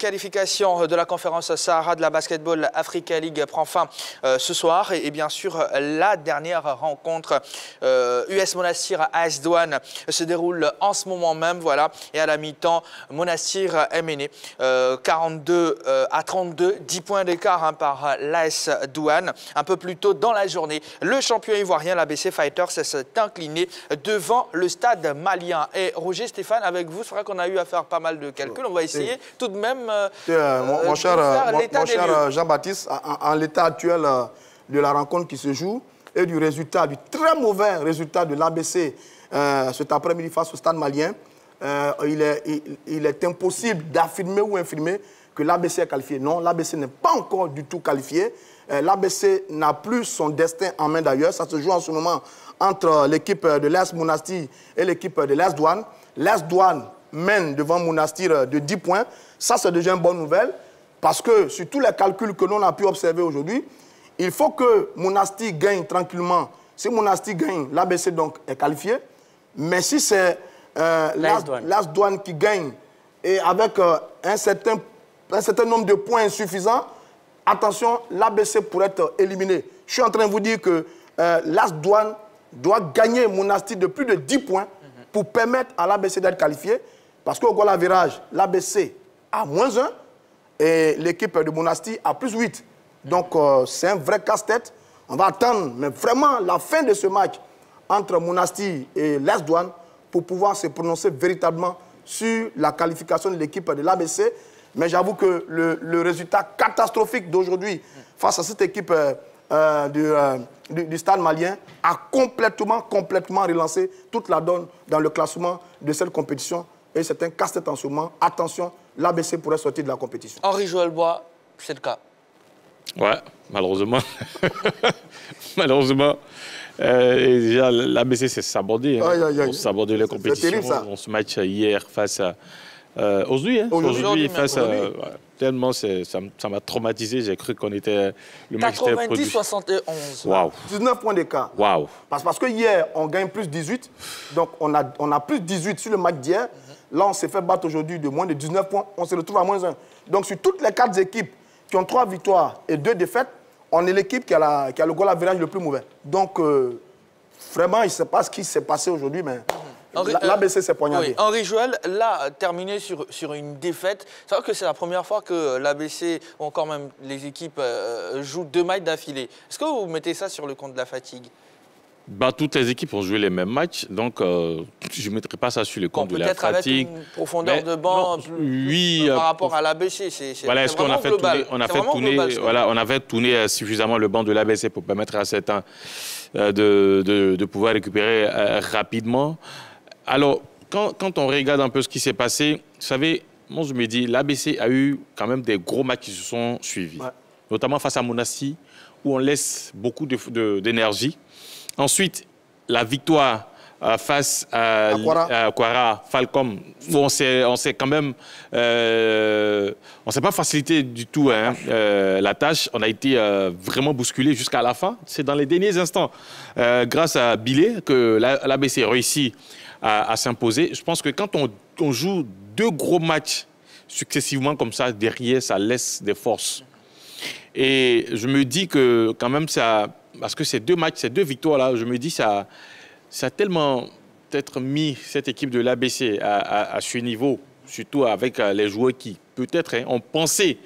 qualification de la conférence Sahara de la Basketball Africa League prend fin ce soir. Et bien sûr, la dernière rencontre US Monastir AS Douane se déroule en ce moment même. Voilà. Et à la mi-temps, Monastir est mené 42 à 32, 10 points d'écart par l'AS Douane. Un peu plus tôt dans la journée, le champion ivoirien, l'ABC Fighters, s'est incliné devant le stade malien. Et Roger, Stéphane, avec vous, c'est vrai qu'on a eu à faire pas mal de calculs. On va essayer tout de même mon cher Jean-Baptiste, en l'état actuel de la rencontre qui se joue et du résultat, du très mauvais résultat de l'ABC cet après-midi face au stade malien, il est impossible d'affirmer ou infirmer que l'ABC est qualifié. Non, l'ABC n'est pas encore du tout qualifié. L'ABC n'a plus son destin en main d'ailleurs. Ça se joue en ce moment entre l'équipe de l'AS Monastir et l'équipe de l'AS Douane. L'AS Douane mène devant Monastir de 10 points. Ça, c'est déjà une bonne nouvelle parce que sur tous les calculs que l'on a pu observer aujourd'hui, il faut que Monastir gagne tranquillement. Si Monastir gagne, l'ABC donc est qualifié. Mais si c'est l'AS Douane qui gagne et avec un certain nombre de points insuffisants, attention, l'ABC pourrait être éliminé. Je suis en train de vous dire que l'AS Douane doit gagner Monastir de plus de 10 points pour permettre à l'ABC d'être qualifié. Parce qu'au goal average, l'ABC a -1 et l'équipe de Monastir a +8. Donc c'est un vrai casse-tête. On va attendre mais vraiment la fin de ce match entre Monastir et l'AS Douane pour pouvoir se prononcer véritablement sur la qualification de l'équipe de l'ABC. Mais j'avoue que le résultat catastrophique d'aujourd'hui face à cette équipe du stade malien a complètement relancé toute la donne dans le classement de cette compétition. Et c'est un casse-tête en ce moment. Attention, l'ABC pourrait sortir de la compétition. Henri-Joël Bois, c'est le cas. Ouais, malheureusement. Malheureusement. Déjà, l'ABC s'est sabordé. On s'est sabordé les compétitions. Terrible, ça. On se match hier face à... Aujourd'hui, face à... tellement ça m'a traumatisé. J'ai cru qu'on était... Le match 90-71. Wow. 19 points d'écart. Wow. Parce que hier, on gagne plus 18. Donc, on a plus 18 sur le match d'hier. Là, on s'est fait battre aujourd'hui de moins de 19 points. On se retrouve à -1. Donc, sur toutes les 4 équipes qui ont 3 victoires et 2 défaites, on est l'équipe qui a le goal average le plus mauvais. Donc, vraiment, je ne sais pas ce qui s'est passé aujourd'hui, mais l'ABC s'est poignardé. Oui. Henri-Joël, là, terminé sur une défaite. C'est vrai que c'est la première fois que l'ABC, ou encore même les équipes, jouent 2 matchs d'affilée. Est-ce que vous mettez ça sur le compte de la fatigue? Toutes les équipes ont joué les mêmes matchs, donc je ne mettrai pas ça sur le compte de la fatigue. Peut-être avec une profondeur de banc par rapport à l'ABC, c'est voilà, est-ce qu'on a fait tourner, on avait tourné suffisamment le banc de l'ABC pour permettre à certains de pouvoir récupérer rapidement. Alors, quand on regarde un peu ce qui s'est passé, vous savez, moi je me dis, l'ABC a eu quand même des gros matchs qui se sont suivis, notamment face à Monastir, où on laisse beaucoup d'énergie. Ensuite, la victoire face à Kwara, Falcom, où on s'est quand même... on s'est pas facilité du tout la tâche. On a été vraiment bousculé jusqu'à la fin. C'est dans les derniers instants, grâce à Bilé, que l'ABC réussit à s'imposer. Je pense que quand on joue 2 gros matchs successivement comme ça, derrière, ça laisse des forces. Et je me dis que quand même, ça... Parce que ces 2 matchs, ces 2 victoires-là, je me dis ça a tellement peut-être mis cette équipe de l'ABC à ce niveau, surtout avec les joueurs qui, peut-être, ont pensé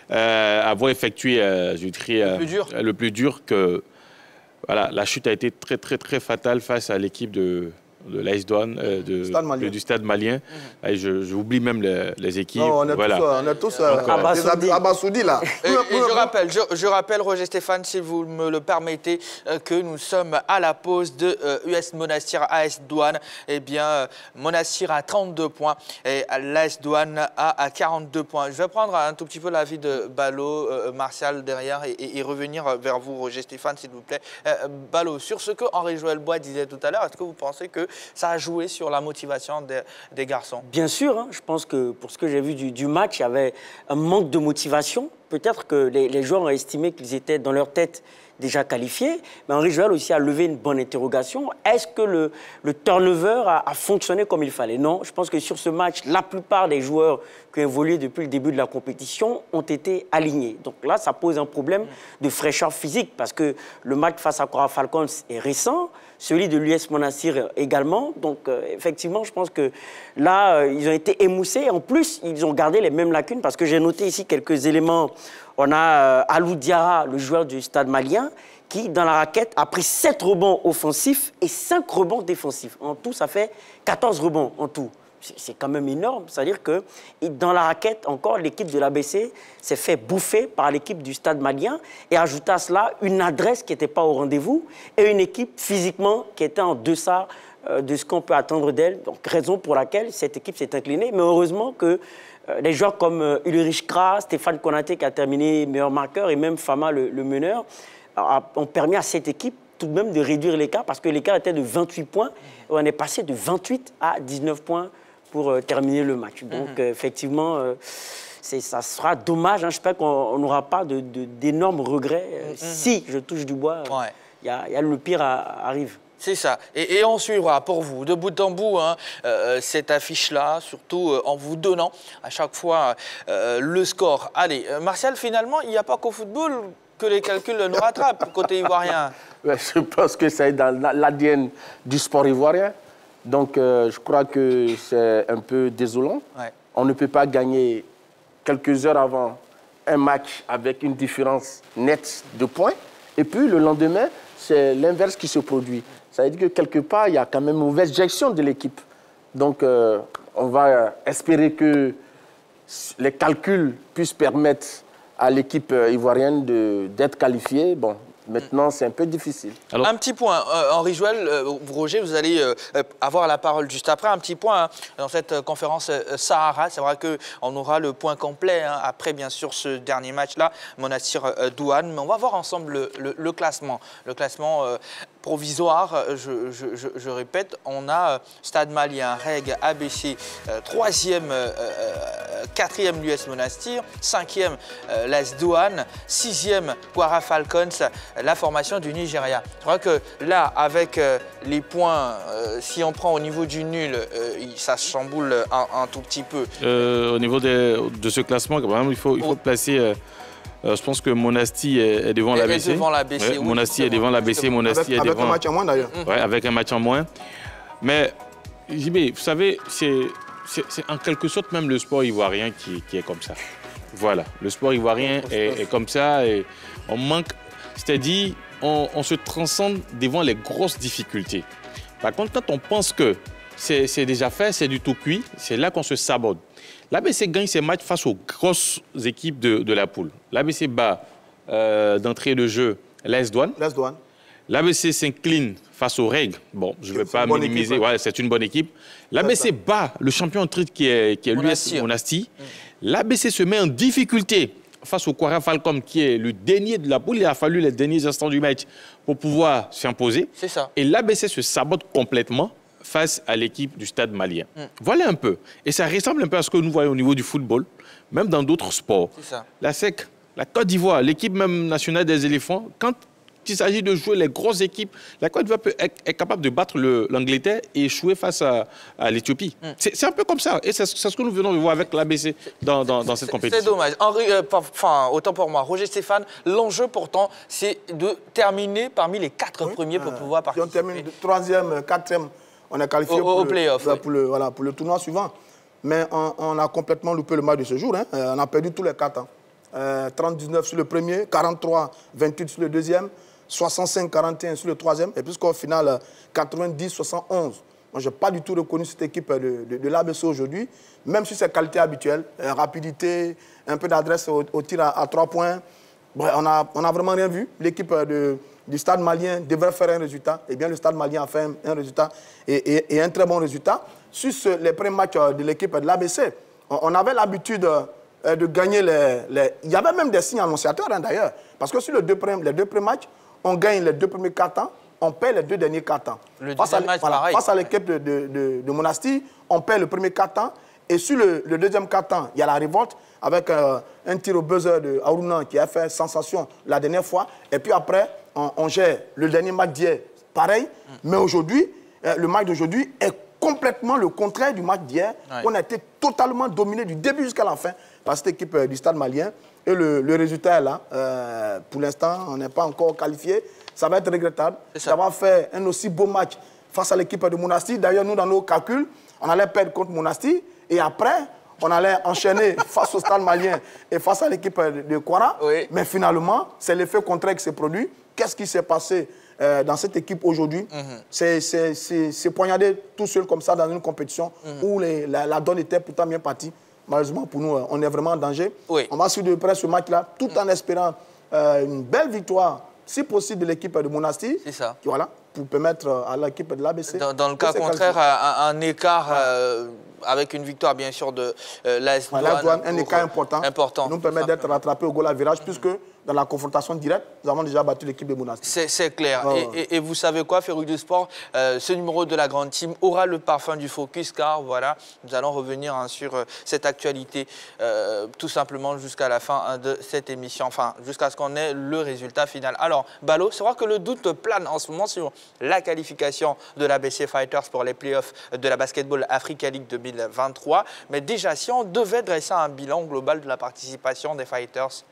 avoir effectué le plus dur, que voilà, la chute a été très fatale face à l'équipe de l'AS Douane, du stade malien. J'oublie même les équipes. Non, on est tous abasourdis là. Et je rappelle, Roger Stéphane, si vous me le permettez, que nous sommes à la pause de US Monastir AS Douane. Eh bien, Monastir a 32 points et l'AS Douane a 42 points. Je vais prendre un tout petit peu l'avis de Ballot, Martial derrière et revenir vers vous, Roger Stéphane, s'il vous plaît. Ballot, sur ce que Henri-Joël Bois disait tout à l'heure, est-ce que vous pensez que ça a joué sur la motivation des garçons? Bien sûr, hein, je pense que pour ce que j'ai vu du match, il y avait un manque de motivation. peut-être que les joueurs ont estimé qu'ils étaient dans leur tête déjà qualifiés, mais Henri Joël aussi a levé une bonne interrogation. Est-ce que le turnover a fonctionné comme il fallait? Non, je pense que sur ce match, la plupart des joueurs qui ont évolué depuis le début de la compétition ont été alignés. Donc là, ça pose un problème de fraîcheur physique parce que le match face à Kwara Falcons est récent, celui de l'US Monastir également. Donc effectivement, je pense que là, ils ont été émoussés. En plus, ils ont gardé les mêmes lacunes parce que j'ai noté ici quelques éléments. On a Alou Diarra, le joueur du Stade malien, qui, dans la raquette, a pris 7 rebonds offensifs et 5 rebonds défensifs. En tout, ça fait 14 rebonds en tout. C'est quand même énorme. C'est-à-dire que dans la raquette, encore, l'équipe de l'ABC s'est fait bouffer par l'équipe du Stade malien et ajoute à cela une adresse qui n'était pas au rendez-vous et une équipe physiquement qui était en deçà de ce qu'on peut attendre d'elle. Donc, raison pour laquelle cette équipe s'est inclinée. Mais heureusement que les joueurs comme Ulrich Kra, Stéphane Konaté qui a terminé meilleur marqueur et même Fama, le meneur, ont permis à cette équipe tout de même de réduire l'écart parce que l'écart était de 28 points. On est passé de 28 à 19 points pour terminer le match. Donc, effectivement, ça sera dommage. Hein. J'espère qu'on n'aura pas d'énormes regrets. Si, je touche du bois, le pire arrive. C'est ça. Et on suivra pour vous, de bout en bout, hein, cette affiche-là, surtout en vous donnant à chaque fois le score. Allez, Martial, finalement, il n'y a pas qu'au football que les calculs nous rattrapent côté ivoirien. Je pense que c'est dans l'ADN du sport ivoirien. Donc, je crois que c'est un peu désolant. Ouais. On ne peut pas gagner quelques heures avant un match avec une différence nette de points. Et puis, le lendemain, c'est l'inverse qui se produit. Ça veut dire que quelque part, il y a quand même une mauvaise gestion de l'équipe. Donc, on va espérer que les calculs puissent permettre à l'équipe ivoirienne d'être qualifiée. Bon, maintenant, c'est un peu difficile. Alors, un petit point, Henri Joël, Roger, vous allez avoir la parole juste après. Un petit point hein, dans cette conférence Sahara. C'est vrai qu'on aura le point complet hein, après, bien sûr, ce dernier match-là, Monastir-Douane. Mais on va voir ensemble le classement. Le classement provisoire, je répète, on a Stade malien, Reg, ABC, 3e, 4e l'US Monastir, 5e l'AS Douane, 6e Kwara Falcons, la formation du Nigeria. Je crois que là, avec les points, si on prend au niveau du nul, ça se chamboule un tout petit peu. Au niveau de ce classement, quand même, il faut placer... je pense que Monastir est devant l'ABC. Ouais, Monastir est devant l'ABC, Monastir est devant... Avec un match en moins d'ailleurs. Oui, avec un match en moins. Mais, JB, vous savez, c'est en quelque sorte même le sport ivoirien qui est comme ça. Voilà, le sport ivoirien est comme ça et on manque... C'est-à-dire, on se transcende devant les grosses difficultés. Par contre, quand on pense que c'est déjà fait, c'est du tout cuit, c'est là qu'on se sabote. L'ABC gagne ses matchs face aux grosses équipes de la poule. L'ABC bat d'entrée de jeu l'AS Douane. L'ABC s'incline face au REG. Bon, je ne vais pas minimiser, ouais, c'est une bonne équipe. L'ABC bat le champion en titre qui est l'US Monastir. L'ABC se met en difficulté face au Kwara Falcom, qui est le dernier de la poule. Il a fallu les derniers instants du match pour pouvoir s'imposer. C'est ça. Et l'ABC se sabote complètement face à l'équipe du Stade malien. Voilà un peu. Et ça ressemble un peu à ce que nous voyons au niveau du football, même dans d'autres sports. C'est ça. La SEC, la Côte d'Ivoire, l'équipe même nationale des éléphants, quand il s'agit de jouer les grosses équipes, la Côte d'Ivoire est capable de battre l'Angleterre et échouer face à l'Éthiopie. C'est un peu comme ça. Et c'est ce que nous venons de voir avec l'ABC dans cette compétition. C'est dommage. Autant pour moi, Roger Stéphane, l'enjeu pourtant, c'est de terminer parmi les 4 premiers pour pouvoir participer. Si on termine 3e, 4e, on est qualifié au play-off, pour le tournoi suivant. Mais on a complètement loupé le match de ce jour. Hein. On a perdu tous les 4 ans. 30-19 sur le premier, 43-28 sur le deuxième, 65-41 sur le troisième, et puisqu'au final, 90-71. Moi, je n'ai pas du tout reconnu cette équipe de l'ABC aujourd'hui, même si c'est qualité habituelle, rapidité, un peu d'adresse au tir à 3 points. Bon, on a vraiment rien vu. L'équipe du Stade malien devrait faire un résultat. Eh bien, le Stade malien a fait un résultat et un très bon résultat. Sur les premiers matchs de l'équipe de l'ABC, on avait l'habitude de gagner Il y avait même des signes annonciateurs, hein, d'ailleurs. Parce que sur les deux premiers matchs, on gagne les 2 premiers 4 ans, on perd les 2 derniers 4 ans. Face à l'équipe de Monastir, on perd le premier 4 ans Et sur le deuxième quart-temps, il y a la révolte avec un tir au buzzer de Aruna qui a fait sensation la dernière fois. Et puis après, on gère le dernier match d'hier, pareil. Mais aujourd'hui, le match d'aujourd'hui est complètement le contraire du match d'hier. On a été totalement dominé du début jusqu'à la fin par cette équipe du Stade Malien. Et le résultat est là. Pour l'instant, on n'est pas encore qualifié. Ça va être regrettable. Ça va faire un aussi beau match face à l'équipe de Monastir. D'ailleurs, nous, dans nos calculs, on allait perdre contre Monastir. Et après, on allait enchaîner face au Stade Malien et face à l'équipe de Kwara. Oui. Mais finalement, c'est l'effet contraire qui s'est produit. Qu'est-ce qui s'est passé dans cette équipe aujourd'hui? C'est poignardé tout seul comme ça dans une compétition où la donne était pourtant bien partie. Malheureusement pour nous, on est vraiment en danger. Oui. On va suivre de près ce match-là, tout en espérant une belle victoire, si possible, de l'équipe de Monastir. C'est ça. Voilà, pour permettre à l'équipe de l'ABC. Dans le cas contraire, un écart avec une victoire, bien sûr, de l'AS Douane. Un écart important. Nous permet d'être rattrapés au goal à virage, puisque dans la confrontation directe, nous avons déjà battu l'équipe de Monastir. C'est clair. Et vous savez quoi, Férouz du Sport, ce numéro de la grande team aura le parfum du focus, car voilà, nous allons revenir sur cette actualité tout simplement jusqu'à la fin de cette émission, enfin jusqu'à ce qu'on ait le résultat final. Alors, Balo, c'est vrai que le doute plane en ce moment sur la qualification de l'ABC Fighters pour les playoffs de la Basketball Africa League 2023. Mais déjà, si on devait dresser un bilan global de la participation des Fighters.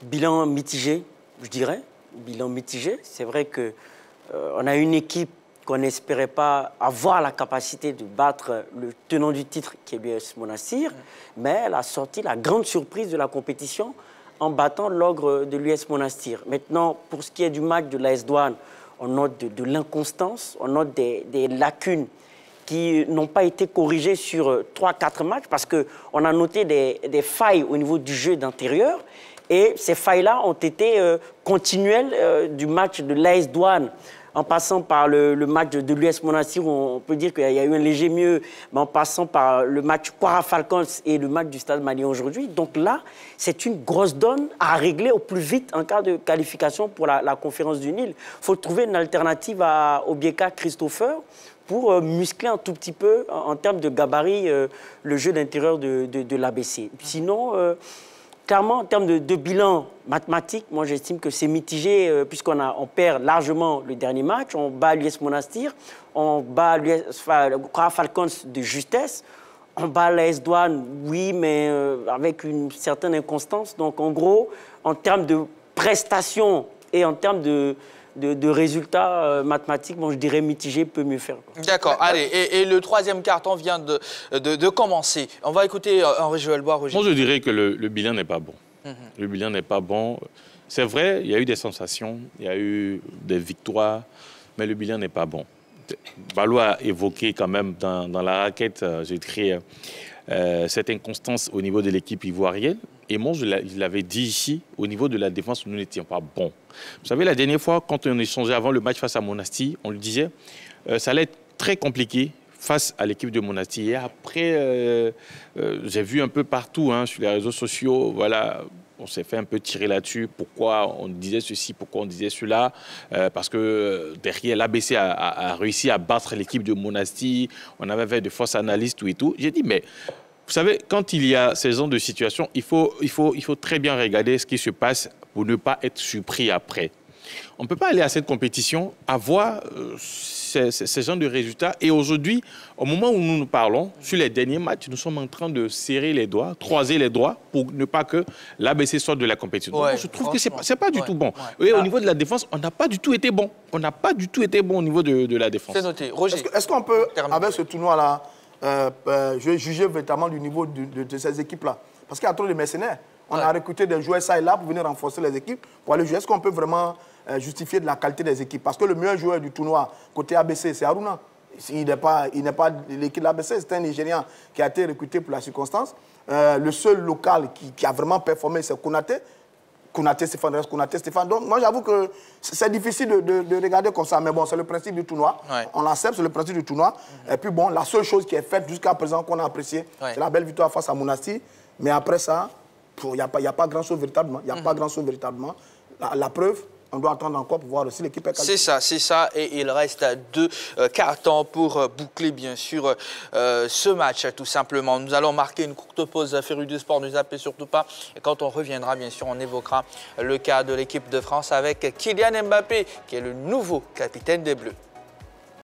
Bilan mitigé, je dirais. Bilan mitigé. C'est vrai qu'on a une équipe qu'on n'espérait pas avoir la capacité de battre le tenant du titre, qui est l'US Monastir, mais elle a sorti la grande surprise de la compétition en battant l'ogre de l'US Monastir. Maintenant, pour ce qui est du match de l'AS Douane, on note de l'inconstance, on note des lacunes qui n'ont pas été corrigées sur 3-4 matchs, parce qu'on a noté des failles au niveau du jeu d'intérieur. Et ces failles-là ont été continuelles du match de l'AS Douane, en passant par le match de l'US Monastir, où on peut dire qu'il y a eu un léger mieux, mais en passant par le match Kwara Falcons et le match du Stade Malien aujourd'hui. Donc là, c'est une grosse donne à régler au plus vite en cas de qualification pour la conférence du Nil. Il faut trouver une alternative à Obieka Christopher pour muscler un tout petit peu, en termes de gabarit, le jeu d'intérieur de l'ABC. Sinon... Clairement, en termes de bilan mathématique, moi j'estime que c'est mitigé puisqu'on perd largement le dernier match. On bat l'US Monastir, on bat le Kwara Falcons de justesse, on bat l'AS Douane, oui, mais avec une certaine inconstance. Donc en gros, en termes de prestations et en termes de résultats mathématiques, bon, je dirais mitigé peut mieux faire. D'accord, allez, et le troisième carton vient de commencer. On va écouter Henri-Joël Bois. Moi, je dirais que le bilan n'est pas bon. Le bilan n'est pas bon. C'est vrai, il y a eu des sensations, il y a eu des victoires, mais le bilan n'est pas bon. Balo a évoqué quand même dans la raquette, je dirais, cette inconstance au niveau de l'équipe ivoirienne. Et moi, je l'avais dit ici, au niveau de la défense, nous n'étions pas bons. Vous savez, la dernière fois, quand on échangeait avant le match face à Monastir, on le disait, ça allait être très compliqué face à l'équipe de Monastir. Et après, j'ai vu un peu partout sur les réseaux sociaux, voilà, on s'est fait un peu tirer là-dessus. Pourquoi on disait ceci, pourquoi on disait cela? Parce que derrière, l'ABC a réussi à battre l'équipe de Monastir. On avait fait de fausses analyses, tout et tout. J'ai dit, mais... Vous savez, quand il y a ce genre de situation, il faut très bien regarder ce qui se passe pour ne pas être surpris après. On ne peut pas aller à cette compétition, avoir ce genre de résultats. Et aujourd'hui, au moment où nous nous parlons, sur les derniers matchs, nous sommes en train de serrer les doigts, croiser les doigts pour ne pas que l'ABC sorte de la compétition. Ouais, donc, je trouve que ce n'est pas du tout bon. Ouais. Et au niveau de la défense, on n'a pas du tout été bon. On n'a pas du tout été bon au niveau de la défense. C'est noté. Roger. Est-ce qu'on peut, avec ce tournoi-là, je vais juger véritablement du niveau de ces équipes-là? Parce qu'il y a trop de mercenaires. On a recruté des joueurs ça et là pour venir renforcer les équipes, pour aller jouer. Est-ce qu'on peut vraiment justifier de la qualité des équipes? Parce que le meilleur joueur du tournoi, côté ABC, c'est Aruna. Il n'est pas l'équipe de l'ABC, c'est un Nigérian qui a été recruté pour la circonstance. Le seul local qui a vraiment performé, c'est Konaté. Konaté Stéphane. Donc moi j'avoue que c'est difficile de regarder comme ça, mais bon, c'est le principe du tournoi. Ouais. On l'accepte, c'est le principe du tournoi. Et puis bon, la seule chose qui est faite jusqu'à présent qu'on a appréciée, c'est la belle victoire face à Monastir. Mais après ça, il n'y a pas grand-chose véritablement. Il n'y a pas grand-chose véritablement. La preuve, On doit attendre encore pour voir si l'équipe est qualifiée. C'est ça. Et il reste 2 cartons pour boucler, bien sûr, ce match, tout simplement. Nous allons marquer une courte pause. Férus du sport, ne zappez surtout pas. Et quand on reviendra, bien sûr, on évoquera le cas de l'équipe de France avec Kylian Mbappé, qui est le nouveau capitaine des Bleus.